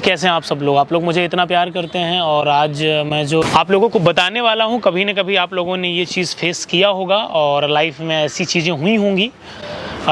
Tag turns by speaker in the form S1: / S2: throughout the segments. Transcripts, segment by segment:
S1: कैसे हैं आप लोग मुझे इतना प्यार करते हैं और आज मैं जो आप लोगों को बताने वाला हूं, कभी न कभी आप लोगों ने ये चीज़ फेस किया होगा और लाइफ में ऐसी चीज़ें हुई होंगी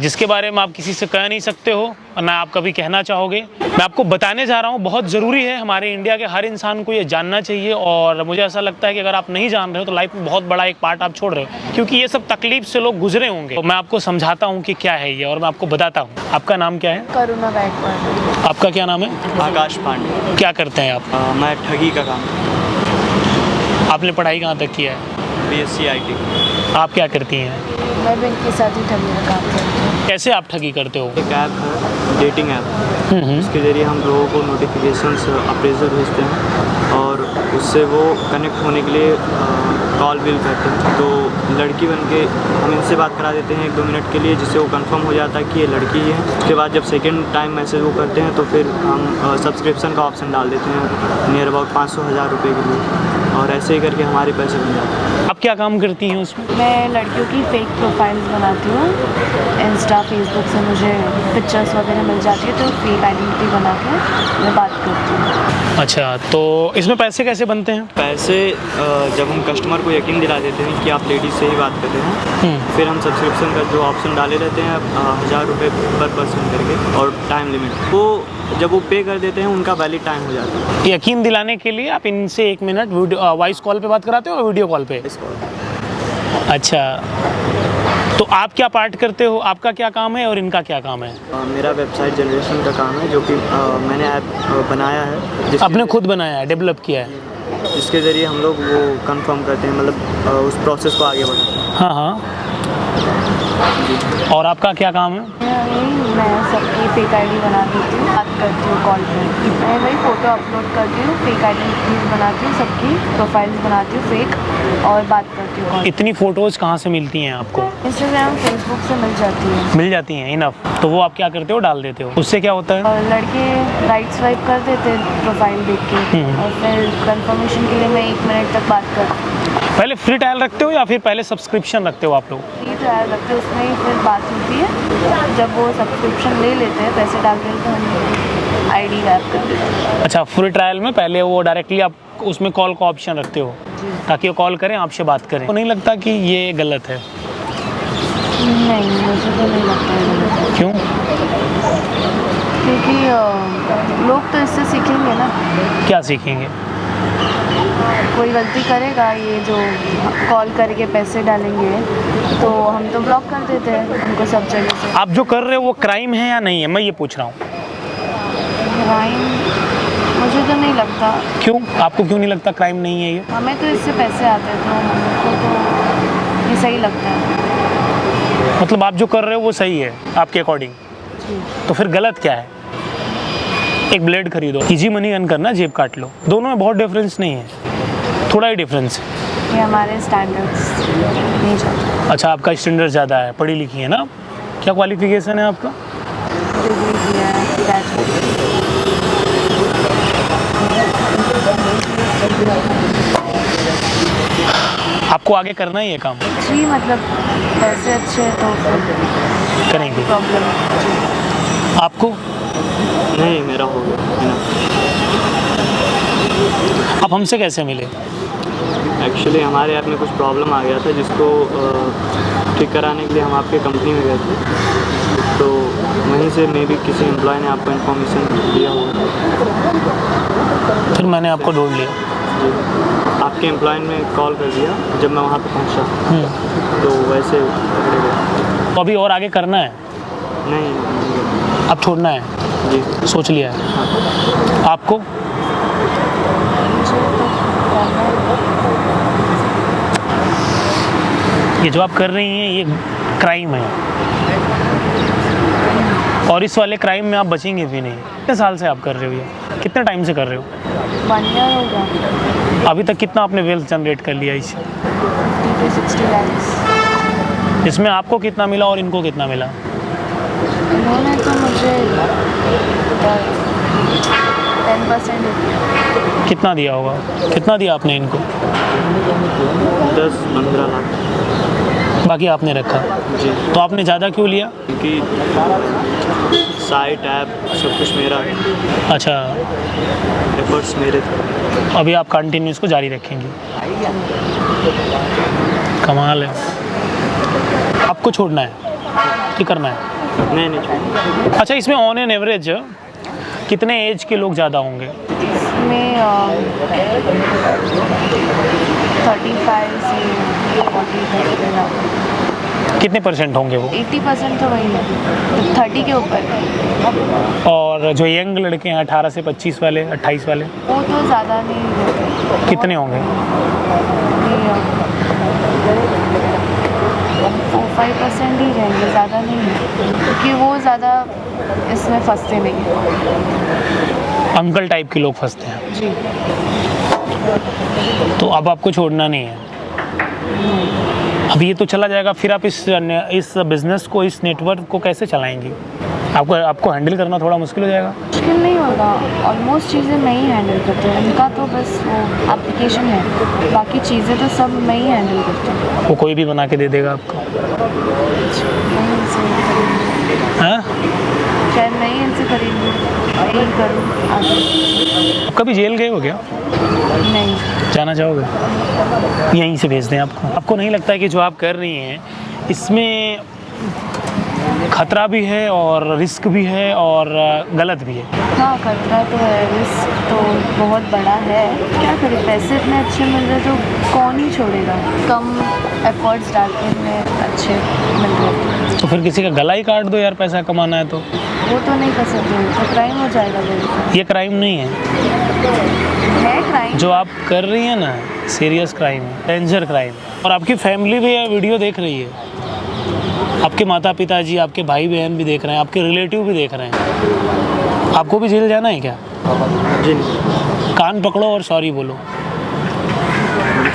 S1: जिसके बारे में आप किसी से कह नहीं सकते हो और ना आप कभी कहना चाहोगे। मैं आपको बताने जा रहा हूँ, बहुत ज़रूरी है, हमारे इंडिया के हर इंसान को ये जानना चाहिए और मुझे ऐसा लगता है कि अगर आप नहीं जान रहे हो तो लाइफ में बहुत बड़ा एक पार्ट आप छोड़ रहे हो, क्योंकि ये सब तकलीफ से लोग गुजरे होंगे। तो मैं आपको समझाता हूँ कि क्या है ये और मैं आपको बताता हूँ। आपका नाम क्या है?
S2: करुणा गायकवाड़।
S1: आपका क्या नाम है?
S3: आकाश पांडे।
S1: क्या करते हैं आप?
S3: मैं ठगी का काम करता
S1: आपने पढ़ाई कहाँ तक किया है?
S3: हूँ, BSc IT।
S1: आप क्या करती हैं?
S2: मैं भी इनके साथ ही ठगी का काम करती हूँ।
S1: कैसे आप ठगी करते हो?
S3: एक ऐप है, डेटिंग ऐप। इसके ज़रिए हम लोगों को नोटिफिकेशंस अप्रेजर भेजते हैं और उससे वो कनेक्ट होने के लिए कॉल बिल करते हैं। तो लड़की बन के हम इनसे बात करा देते हैं 1-2 मिनट के लिए, जिससे वो कंफर्म हो जाता है कि ये लड़की ही है। उसके बाद जब सेकेंड टाइम मैसेज वो करते हैं तो फिर हम सब्सक्रिप्शन का ऑप्शन डाल देते हैं नियर अबाउट 500-1000 रुपये के लिए, और ऐसे ही करके हमारे पैसे बन जाते हैं।
S1: आप क्या काम करती हैं उसमें?
S2: मैं लड़कियों की फेक प्रोफाइल्स बनाती हूँ। इंस्टा फेसबुक से मुझे पिक्चर्स वगैरह मिल जाती है तो फेक आइडेंटिटी बना के मैं बात करती हूँ।
S1: अच्छा, तो इसमें पैसे कैसे बनते हैं?
S3: पैसे जब हम कस्टमर को यकीन दिला देते हैं कि आप लेडीज़ से ही बात कर रहे हैं, फिर हम सब्सक्रिप्शन का जो ऑप्शन डाले रहते हैं 1000 रुपये पर पर्सन करके और टाइम लिमिट, वो जब वो पे कर देते हैं उनका वैलिड टाइम हो जाता है।
S1: यकीन दिलाने के लिए आप इनसे 1 मिनट वॉइस कॉल पे बात कराते हो और वीडियो कॉल पे? अच्छा, तो आप क्या पार्ट करते हो? आपका क्या काम है और इनका क्या काम है?
S3: मेरा वेबसाइट जनरेशन का काम है, जो कि मैंने ऐप बनाया है,
S1: आपने खुद बनाया है, डेवलप किया है?
S3: जिसके ज़रिए हम लोग वो कंफर्म करते हैं, मतलब उस प्रोसेस को आगे बढ़ाते हैं।
S1: हाँ हाँ। और आपका क्या काम है?
S2: मैं सबकी फेक आईडी बना देती हूँ, बात करती हूँ कॉल पर। मैं वही फ़ोटो अपलोड करती हूँ, फेक आइडेंटिटीज बनाती हूँ, सबकी प्रोफाइल्स बनाती हूँ फेक और बात करती हूँ कॉल।
S1: इतनी फ़ोटोज़ कहाँ से मिलती हैं आपको?
S2: इंस्टाग्राम फेसबुक से मिल जाती है।
S1: मिल जाती हैं, इनफ। तो वो आप क्या करते हो? डाल देते हो? उससे क्या होता है?
S2: और लड़के राइट स्वाइप कर देते हैं प्रोफाइल देख के और फिर कंफर्मेशन के लिए मैं 1 मिनट तक बात करती हूँ।
S1: पहले फ्री ट्रायल रखते हो या फिर पहले सब्सक्रिप्शन रखते हो आप लोग?
S2: फ्री ट्रायल रखते हैं, उसमें ही फिर बात होती है। जब वो सब्सक्रिप्शन ले लेते हैं, पैसे डाल के, तो हम आईडी रैप कर देते हैं।
S1: अच्छा, फ्री ट्रायल में पहले वो डायरेक्टली आप उसमें कॉल का ऑप्शन रखते हो ताकि वो कॉल करें, आपसे बात करें। तो नहीं लगता कि ये गलत है?
S2: नहीं, मुझे तो नहीं लगता है गलत है।
S1: क्यों?
S2: क्योंकि लोग तो इससे सीखेंगे ना।
S1: क्या सीखेंगे?
S2: कोई गलती करेगा, ये जो कॉल करके पैसे डालेंगे तो हम तो ब्लॉक कर देते हैं उनको सब जगह से।
S1: आप जो कर रहे हो वो क्राइम है या नहीं है, मैं ये पूछ रहा हूँ।
S2: क्राइम मुझे तो नहीं लगता।
S1: क्यों? आपको क्यों नहीं लगता क्राइम नहीं है ये?
S2: हमें तो इससे पैसे आते हैं तो हमको तो ये सही लगता है।
S1: मतलब आप जो कर रहे हो वो सही है आपके अकॉर्डिंग? तो फिर गलत क्या है? एक ब्लेड खरीदो, इजी मनी अर्न करना, जेब काट लो, दोनों में बहुत डिफरेंस नहीं है, थोड़ा ही डिफरेंस है।
S2: ये हमारे स्टैंडर्ड्स नहीं चलते।
S1: अच्छा, आपका स्टैंडर्ड ज़्यादा है, पढ़ी लिखी है ना? क्या क्वालिफिकेशन है आपका?
S2: डिग्री किया है, ग्रेजुएट।
S1: आपको आगे करना ही है काम?
S2: जी, मतलब पैसे अच्छे हैं तो फिर
S1: करेंगे।
S2: प्रॉब्लम।
S1: आपको?
S3: नहीं, मेरा हो गया।
S1: आप हमसे कैसे मिले?
S3: एक्चुअली हमारे ऐप में कुछ प्रॉब्लम आ गया था, जिसको ठीक कराने के लिए हम आपके कंपनी में गए थे, तो वहीं से मे भी किसी एम्प्लॉय ने आपको इन्फॉर्मेशन दिया होगा,
S1: फिर मैंने आपको ढूंढ लिया।
S3: जी, आपके एम्प्लॉय ने कॉल कर दिया जब मैं वहाँ पे पहुँचा, तो वैसे पकड़े गए।
S1: तो अभी और आगे करना है?
S3: नहीं,
S1: अब छोड़ना है?
S3: जी,
S1: सोच लिया है। आपको? ये जो आप कर रही हैं ये क्राइम है और इस वाले क्राइम में आप बचेंगे भी नहीं। कितने साल से आप कर रहे हो ये? कितने टाइम से कर रहे हो?
S2: 1 ईयर हो गया।
S1: अभी तक कितना आपने वेल्थ जनरेट कर लिया इससे?
S2: 50 to 60 lakhs।
S1: इसमें आपको कितना मिला और इनको कितना मिला?
S2: इन्होंने तो मुझे 10% दिया।
S1: कितना दिया होगा? कितना दिया आपने इनको?
S3: 10-15 लाख।
S1: बाकी आपने रखा।
S3: जी,
S1: तो आपने ज़्यादा क्यों लिया?
S3: क्योंकि साइट ऐप सब कुछ मेरा है,
S1: अच्छा,
S3: एफर्ट्स मेरे थे।
S1: अभी आप कंटिन्यू इसको जारी रखेंगे। कमाल है। आपको छोड़ना है कि करना है?
S3: नहीं छोड़।
S1: अच्छा, इसमें ऑन एन एवरेज कितने एज के लोग ज़्यादा होंगे?
S2: इसमें 35 से 40
S1: कितने परसेंट होंगे वो?
S2: 80% तो वही है, 30 के ऊपर है।
S1: और जो यंग लड़के हैं 18 से 25 वाले, 28 वाले,
S2: वो तो ज़्यादा नहीं होते।
S1: कितने होंगे?
S2: 4-5% ही रहेंगे, ज़्यादा नहीं है, क्योंकि वो ज़्यादा इसमें फंसते नहीं हैं।
S1: अंकल टाइप के लोग फंसते हैं।
S2: जी,
S1: तो अब आपको छोड़ना नहीं है। अब ये तो चला जाएगा, फिर आप इस बिज़नेस को, इस नेटवर्क को कैसे चलाएंगी? आपको हैंडल करना थोड़ा मुश्किल हो जाएगा।
S2: मुश्किल नहीं होगा, ऑलमोस्ट चीज़ें मैं ही हैंडल करती हूँ। इनका तो बस वो एप्लीकेशन है, बाकी चीज़ें तो सब मैं ही हैंडल करती हूँ।
S1: वो कोई भी बना के दे देगा आपको?
S2: मैं इनसे
S1: हाँ,
S2: शायद मैं ही इनसे खरीद लूँ, मैं ही करूँ आगे।
S1: कभी जेल गए हो क्या?
S2: नहीं,
S1: जाना चाहोगे? यहीं से भेज दें आपको? आपको नहीं लगता है कि जो आप कर रही हैं इसमें खतरा भी है और रिस्क भी है और गलत भी है?
S2: हाँ, खतरा तो है, रिस्क तो बहुत बड़ा है। क्या करें, पैसे इतने अच्छे मिल रहे तो कौन ही छोड़ेगा। कम एफर्ट्स डाल के इतने अच्छे मिल रहे।
S1: तो फिर किसी का गला ही काट दो यार, पैसा कमाना है तो।
S2: वो तो नहीं कर सकते, तो क्राइम हो जाएगा।
S1: ये क्राइम नहीं है
S2: क्राइम
S1: जो आप कर रही हैं ना, सीरियस क्राइम है, डेंजर क्राइम। और आपकी फैमिली भी ये वीडियो देख रही है, आपके माता पिताजी, आपके भाई बहन भी देख रहे हैं, आपके रिलेटिव भी देख रहे हैं। आपको भी जेल जाना है क्या?
S3: जी,
S1: कान पकड़ो और सॉरी बोलो।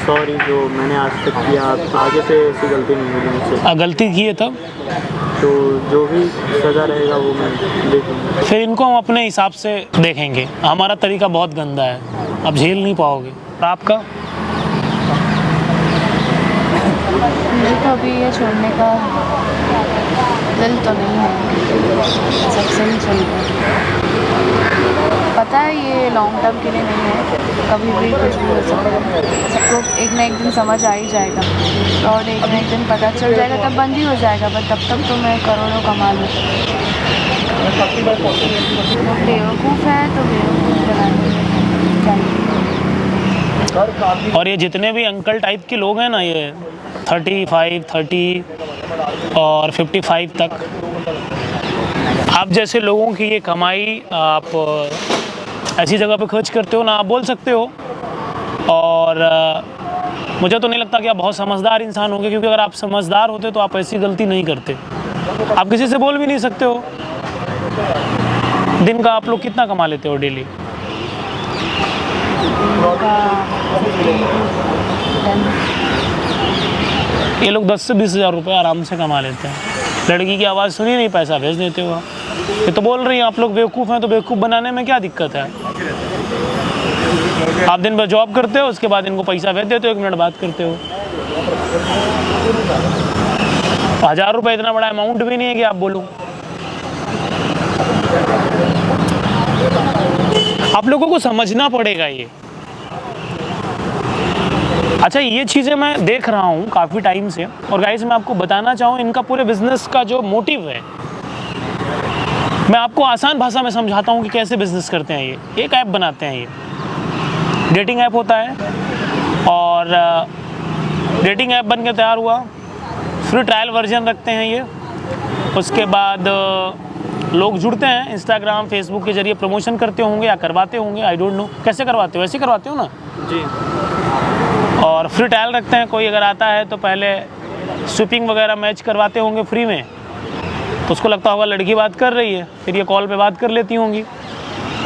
S3: सॉरी, जो मैंने आज तक किया, आगे से ऐसी गलती नहीं होगी मुझसे।
S1: गलती की है तब
S3: तो जो भी सज़ा रहेगा वो मैं देखूँगा।
S1: फिर इनको हम अपने हिसाब से देखेंगे। हमारा तरीका बहुत गंदा है, आप झेल नहीं पाओगे। और आपका?
S2: मुझे तो अभी ये छोड़ने का दिल तो नहीं है, सबसे ही चल रहा है। पता है ये लॉन्ग टर्म के लिए नहीं है, कभी भी कुछ भी हो सकता है। सबको एक ना एक दिन समझ आ ही जाएगा और एक ना एक दिन पता चल जाएगा, तब बंद ही हो जाएगा। बट तब तक तो मैं करोड़ों कमा लूँ। बेवकूफ़ है तो बेवकूफ़ बनाने चाहिए।
S1: और ये जितने भी अंकल टाइप के लोग हैं ना, ये 35, 30 और 55 तक, आप जैसे लोगों की ये कमाई आप ऐसी जगह पे खर्च करते हो ना, आप बोल सकते हो। और मुझे तो नहीं लगता कि आप बहुत समझदार इंसान होंगे, क्योंकि अगर आप समझदार होते तो आप ऐसी गलती नहीं करते। आप किसी से बोल भी नहीं सकते हो। दिन का आप लोग कितना कमा लेते हो डेली? ये लोग 10 से 20 हज़ार रुपये आराम से कमा लेते हैं। लड़की की आवाज़ सुनी नहीं, पैसा भेज देते हो आप। ये तो बोल रही हैं आप लोग बेवकूफ़ हैं, तो बेवकूफ़ बनाने में क्या दिक्कत है? आप दिन भर जॉब करते हो, उसके बाद इनको पैसा भेज देते हो, 1 मिनट बात करते हो। 1000 रुपये इतना बड़ा अमाउंट भी नहीं है कि आप बोलो। आप लोगों को समझना पड़ेगा ये। अच्छा, ये चीज़ें मैं देख रहा हूँ काफ़ी टाइम से, और गाइस मैं आपको बताना चाहूँ इनका पूरे बिजनेस का जो मोटिव है, मैं आपको आसान भाषा में समझाता हूँ कि कैसे बिजनेस करते हैं। ये एक ऐप बनाते हैं, ये डेटिंग ऐप होता है, और डेटिंग ऐप बन के तैयार हुआ, फ्री ट्रायल वर्जन रखते हैं ये। उसके बाद लोग जुड़ते हैं, इंस्टाग्राम फेसबुक के जरिए प्रमोशन करते होंगे या करवाते होंगे, आई डोंट नो कैसे करवाते हो, ऐसे करवाते हो ना
S3: जी।
S1: और फ्री ट्रायल रखते हैं। कोई अगर आता है तो पहले स्विपिंग वगैरह मैच करवाते होंगे फ्री में, उसको लगता होगा लड़की बात कर रही है, फिर ये कॉल पे बात कर लेती होंगी।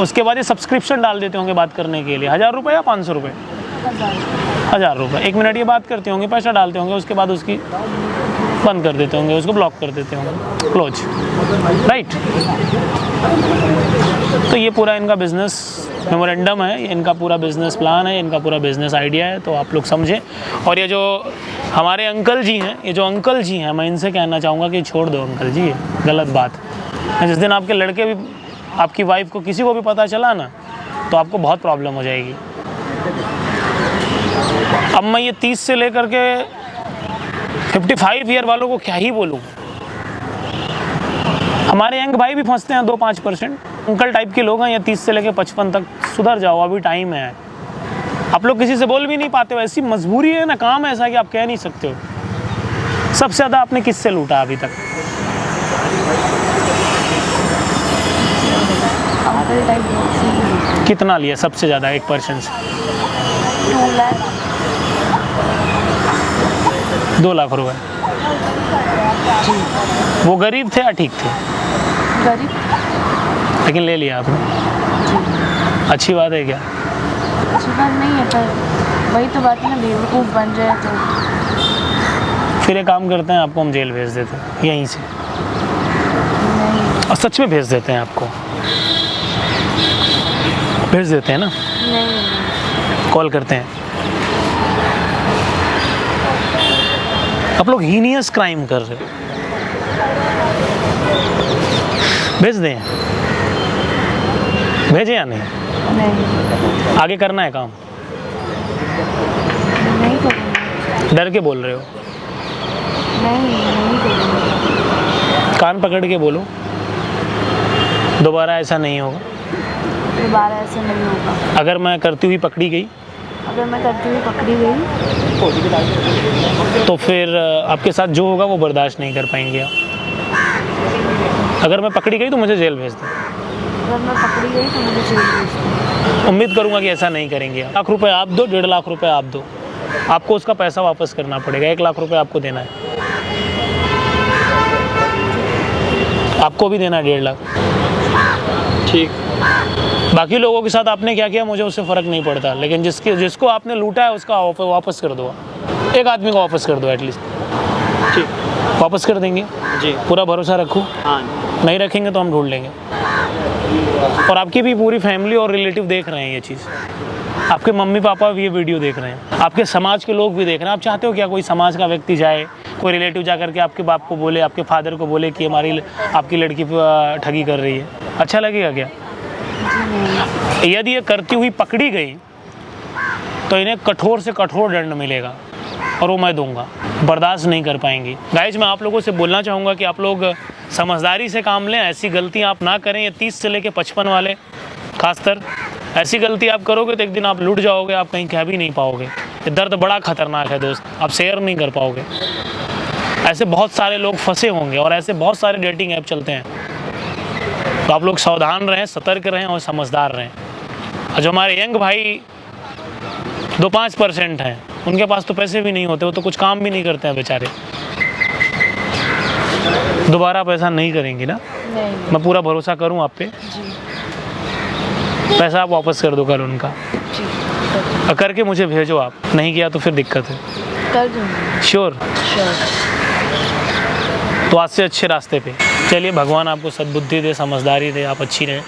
S1: उसके बाद ये सब्सक्रिप्शन डाल देते होंगे बात करने के लिए, 1000 रुपये या 500 रुपये, 1000 रुपये 1 मिनट ये बात करते होंगे, पैसा डालते होंगे, उसके बाद उसकी बंद कर देते होंगे, उसको ब्लॉक कर देते होंगे, क्लोज, राइट। तो ये पूरा इनका बिजनेस मेमोरेंडम है, ये इनका पूरा बिजनेस प्लान है, इनका पूरा बिजनेस आइडिया है, तो आप लोग समझें। और ये जो हमारे अंकल जी हैं, ये जो अंकल जी हैं, मैं इनसे कहना चाहूँगा कि छोड़ दो अंकल जी, ये गलत बात है। जिस दिन आपके लड़के भी, आपकी वाइफ को, किसी को भी पता चला ना, तो आपको बहुत प्रॉब्लम हो जाएगी। अब मैं ये 30 से लेकर के 55 ईयर वालों को क्या ही बोलूँ। हमारे यंग भाई भी फंसते हैं 2-5%। अंकल टाइप के लोग हैं, या 30 से लेकर 55 तक, सुधर जाओ, अभी टाइम है। आप लोग किसी से बोल भी नहीं पाते हो, ऐसी मजबूरी है ना, काम ऐसा कि आप कह नहीं सकते हो। सबसे ज़्यादा आपने किससे लूटा अभी तक?
S2: अंकल टाइप से।
S1: कितना लिया सबसे ज़्यादा एक पर्सन से?
S2: 2 लाख।
S1: 2 लाख रुपए। वो गरीब थे या ठीक थे?
S2: गरीब।
S1: लेकिन ले लिया आपने, अच्छी बात है क्या?
S2: अच्छी बात नहीं है, पर वही तो बात है ना, बेवकूफ़ बन जाए तो।
S1: फिर एक काम करते हैं, आपको हम जेल भेज देते हैं यहीं से,
S2: नहीं
S1: और सच में भेज देते हैं आपको, भेज देते हैं ना,
S2: नहीं।
S1: कॉल करते हैं। आप लोग हीनियस क्राइम कर रहे हो, भेज दें? भेजें या नहीं?
S2: नहीं
S1: आगे करना है काम?
S2: नहीं करूँगी।
S1: डर के बोल रहे हो?
S2: नहीं करूँगी।
S1: कान पकड़ के बोलो, दोबारा ऐसा नहीं होगा।
S2: दोबारा ऐसा नहीं होगा।
S1: अगर मैं करती हुई पकड़ी गई,
S2: अगर मैं करती हुई पकड़ी गई,
S1: तो फिर आपके साथ जो होगा वो बर्दाश्त नहीं कर पाएंगे आप। अगर मैं पकड़ी गई तो मुझे जेल भेज दो।
S2: अगर मैं पकड़ी गई तो मुझे जेल भेज दो।
S1: उम्मीद करूंगा कि ऐसा नहीं करेंगे। 1 लाख रुपए आप दो, 1.5 लाख रुपए आप दो, आपको उसका पैसा वापस करना पड़ेगा। 1 लाख रुपए आपको देना है, आपको भी देना है 1.5 लाख।
S3: ठीक।
S1: बाकी लोगों के साथ आपने क्या किया मुझे उससे फ़र्क नहीं पड़ता, लेकिन जिसको आपने लूटा है उसका वापस कर दो। एक आदमी को वापस कर दो एटलीस्ट।
S3: ठीक,
S1: वापस कर देंगे
S3: जी।
S1: पूरा भरोसा रखो।
S3: हाँ,
S1: नहीं रखेंगे तो हम ढूंढ लेंगे। और आपकी भी पूरी फैमिली और रिलेटिव देख रहे हैं ये चीज़, आपके मम्मी पापा भी ये वीडियो देख रहे हैं, आपके समाज के लोग भी देख रहे हैं। आप चाहते हो क्या कोई समाज का व्यक्ति जाए, कोई रिलेटिव जा करके आपके बाप को बोले, आपके फादर को बोले कि आपकी लड़की ठगी कर रही है? अच्छा लगेगा क्या? यदि ये करती हुई पकड़ी गई तो इन्हें कठोर से कठोर दंड मिलेगा, और वो मैं दूंगा। बर्दाश्त नहीं कर पाएंगी। गाइज, मैं आप लोगों से बोलना चाहूँगा कि आप लोग समझदारी से काम लें, ऐसी गलती आप ना करें। ये 30 से लेके 55 वाले खासकर, ऐसी गलती आप करोगे तो एक दिन आप लुट जाओगे, आप कहीं कह भी नहीं पाओगे। ये दर्द बड़ा खतरनाक है दोस्त, आप शेयर नहीं कर पाओगे। ऐसे बहुत सारे लोग फंसे होंगे और ऐसे बहुत सारे डेटिंग ऐप चलते हैं, तो आप लोग सावधान रहें, सतर्क रहें और समझदार रहें। और जो हमारे यंग भाई 2-5% हैं, उनके पास तो पैसे भी नहीं होते, वो तो कुछ काम भी नहीं करते हैं बेचारे। दोबारा पैसा नहीं करेंगी ना?
S2: नहीं।
S1: मैं पूरा भरोसा करूं आप पे?
S2: जी
S1: पैसा आप वापस कर दो कल उनका,
S2: जी,
S1: और करके मुझे भेजो। आप नहीं किया तो फिर दिक्कत है।
S2: कर दूँगी।
S1: श्योर?
S2: श्योर।
S1: तो आज से अच्छे रास्ते पे चलिए, भगवान आपको सद्बुद्धि दे, समझदारी दे, आप अच्छी रहें।